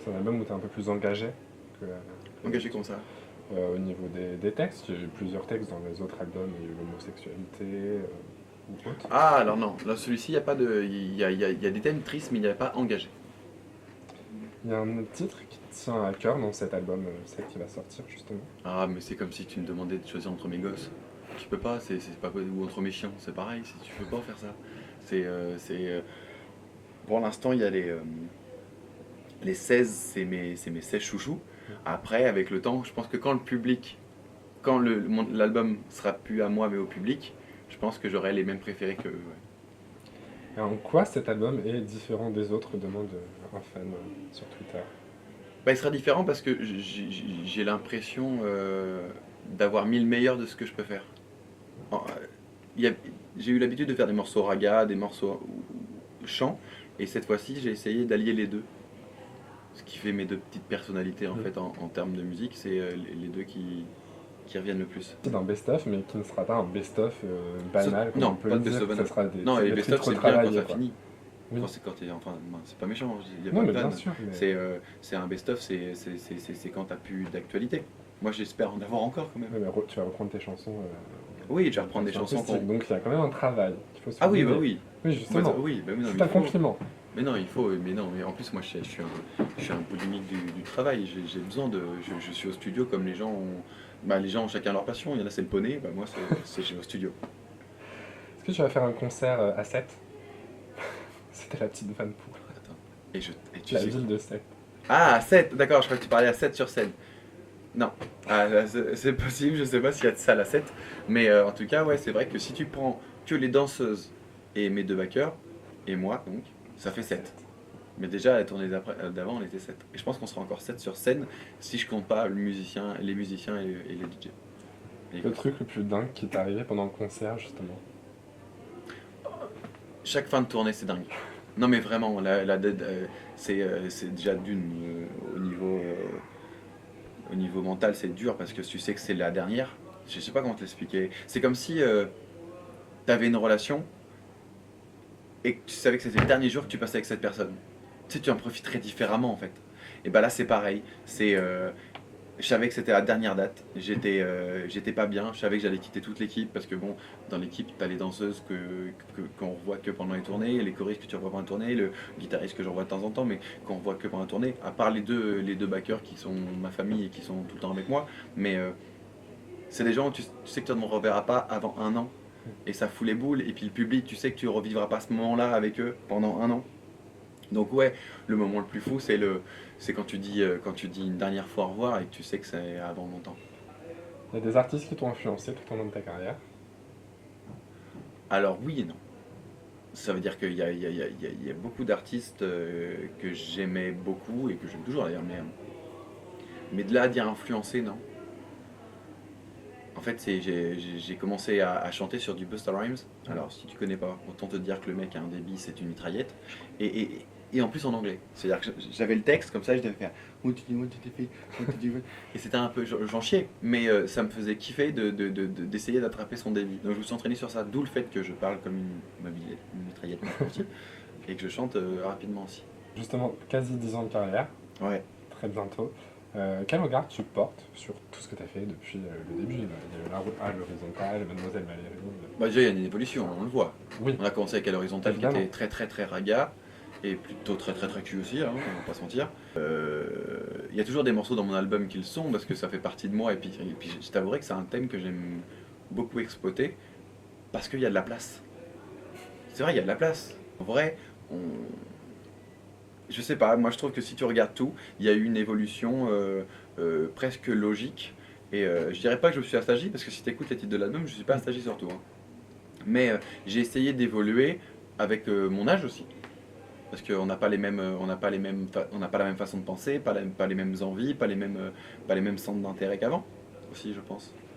C'est un album où tu es un peu plus engagé que, Engagé comme ça. au niveau des textes. J'ai eu plusieurs textes dans les autres albums, il y a eu l'homosexualité ou autre. Ah, alors non, là celui-ci, il y a pas de. Il y a des thèmes tristes, mais il n'y avait pas engagé. Il y a un autre titre qui te tient à cœur dans cet album, celle qui va sortir justement. Ah, mais c'est comme si tu me demandais de choisir entre mes gosses. Tu peux pas, c'est pas ou entre mes chiens, c'est pareil, tu peux pas faire ça. Pour l'instant, il y a les 16, c'est mes 16 chouchous. Après, avec le temps, je pense que quand l'album sera plus à moi mais au public, je pense que j'aurai les mêmes préférés que eux. Ouais. Et en quoi cet album est différent des autres, demande un fan sur Twitter. Bah, il sera différent parce que j'ai l'impression d'avoir mis le meilleur de ce que je peux faire. Il y a- J'ai eu l'habitude de faire des morceaux raga, des morceaux chants, et cette fois-ci j'ai essayé d'allier les deux. Ce qui fait mes deux petites personnalités en fait en termes de musique, c'est les deux qui reviennent le plus. C'est un best-of, mais qui ne sera pas un best-of banal, comme Non, on peut pas le de dire. best-of Ça banal. sera des, Non, c'est et des les best-of titres c'est bien quand retravaillés, ça quoi. finit. Oui. Enfin, c'est pas méchant, il y a Non, pas mais de bien vanne. sûr. Mais... C'est un best-of, c'est quand t'as plus d'actualité. Moi j'espère en avoir encore quand même. Ouais, mais tu vas reprendre tes chansons. Oui, je vais reprendre des chansons. Donc il y a quand même un travail qu'il faut Ah oui, souligner. bah oui. Oui, justement. Oui, bah oui, non, C'est mais un il faut. compliment. Mais non, il faut. Mais non, mais en plus moi je suis un boulimique du travail. J'ai besoin de. Je suis au studio comme les gens ont. Bah, les gens ont chacun leur passion. Il y en a c'est le poney, bah moi je vais au studio. Est-ce que tu vas faire un concert à 7? C'était la petite vanne pour Attends. Et tu la sais. ville de 7. Ah, à 7, d'accord, je crois que tu parlais à 7 sur scène. Non, ah, c'est possible, je sais pas s'il y a de ça à 7, mais en tout cas, ouais, c'est vrai que si tu prends que les danseuses et mes deux backers, et moi, donc, ça fait 7. Mais déjà, à la tournée d'avant, on était 7. Et je pense qu'on sera encore 7 sur scène si je compte pas les musiciens et les DJ. Le truc le plus dingue qui t'est arrivé pendant le concert, justement. Chaque fin de tournée, c'est dingue. Non, mais vraiment, c'est déjà au niveau mental, c'est dur parce que tu sais que c'est la dernière. Je sais pas comment te l'expliquer. C'est comme si tu avais une relation et que tu savais que c'était le dernier jour que tu passais avec cette personne. Tu sais, tu en profiterais différemment en fait. Et bah là, c'est pareil. Je savais que c'était la dernière date. J'étais pas bien. Je savais que j'allais quitter toute l'équipe parce que bon, dans l'équipe, t'as les danseuses qu'on revoit que pendant les tournées, les choristes que tu revois pendant les tournées, le guitariste que je revois de temps en temps, mais qu'on revoit que pendant la tournée. À part les deux backers qui sont ma famille et qui sont tout le temps avec moi, mais c'est des gens tu sais que tu ne reverras pas avant un an. Et ça fout les boules. Et puis le public, tu sais que tu revivras pas ce moment-là avec eux pendant un an. Donc ouais, le moment le plus fou, c'est quand tu dis une dernière fois au revoir et que tu sais que c'est avant longtemps. Il y a des artistes qui t'ont influencé tout au long de ta carrière. Alors oui et non. Ça veut dire qu'il y a beaucoup d'artistes que j'aimais beaucoup et que j'aime toujours d'ailleurs, mais de là à dire influencer, non. En fait, j'ai commencé à chanter sur du Busta Rhymes. Alors, si tu connais pas, autant te dire que le mec a un débit, c'est une mitraillette. Et en plus en anglais. C'est-à-dire que j'avais le texte, comme ça, je devais faire et c'était un peu, j'en chiais, mais ça me faisait kiffer d'essayer d'attraper son débit. Donc je me suis entraîné sur ça, d'où le fait que je parle comme une mitraillette et que je chante rapidement aussi. Justement, quasi 10 ans de carrière, Ouais. très bientôt. Quel regard tu portes sur tout ce que tu as fait depuis le début? Il y a eu la route à l'horizontale, Mademoiselle Valérie. Bah déjà il y a une évolution, on le voit. Oui, On a commencé avec l'horizontale qui évidemment. était très très très raga et plutôt très très très cul aussi, hein, on va pas se mentir. Il y a toujours des morceaux dans mon album qui le sont parce que ça fait partie de moi et puis je t'avouerai que c'est un thème que j'aime beaucoup exploiter parce qu'il y a de la place. C'est vrai, il y a de la place. En vrai, je sais pas, moi je trouve que si tu regardes tout, il y a eu une évolution presque logique. Et je dirais pas que je me suis assagi, parce que si tu écoutes les titres de l'album, je suis pas assagi surtout. Hein. Mais j'ai essayé d'évoluer avec mon âge aussi. Parce qu'on n'a pas les mêmes, on n'a pas la même façon de penser, pas les mêmes envies, pas les mêmes centres d'intérêt qu'avant aussi, je pense.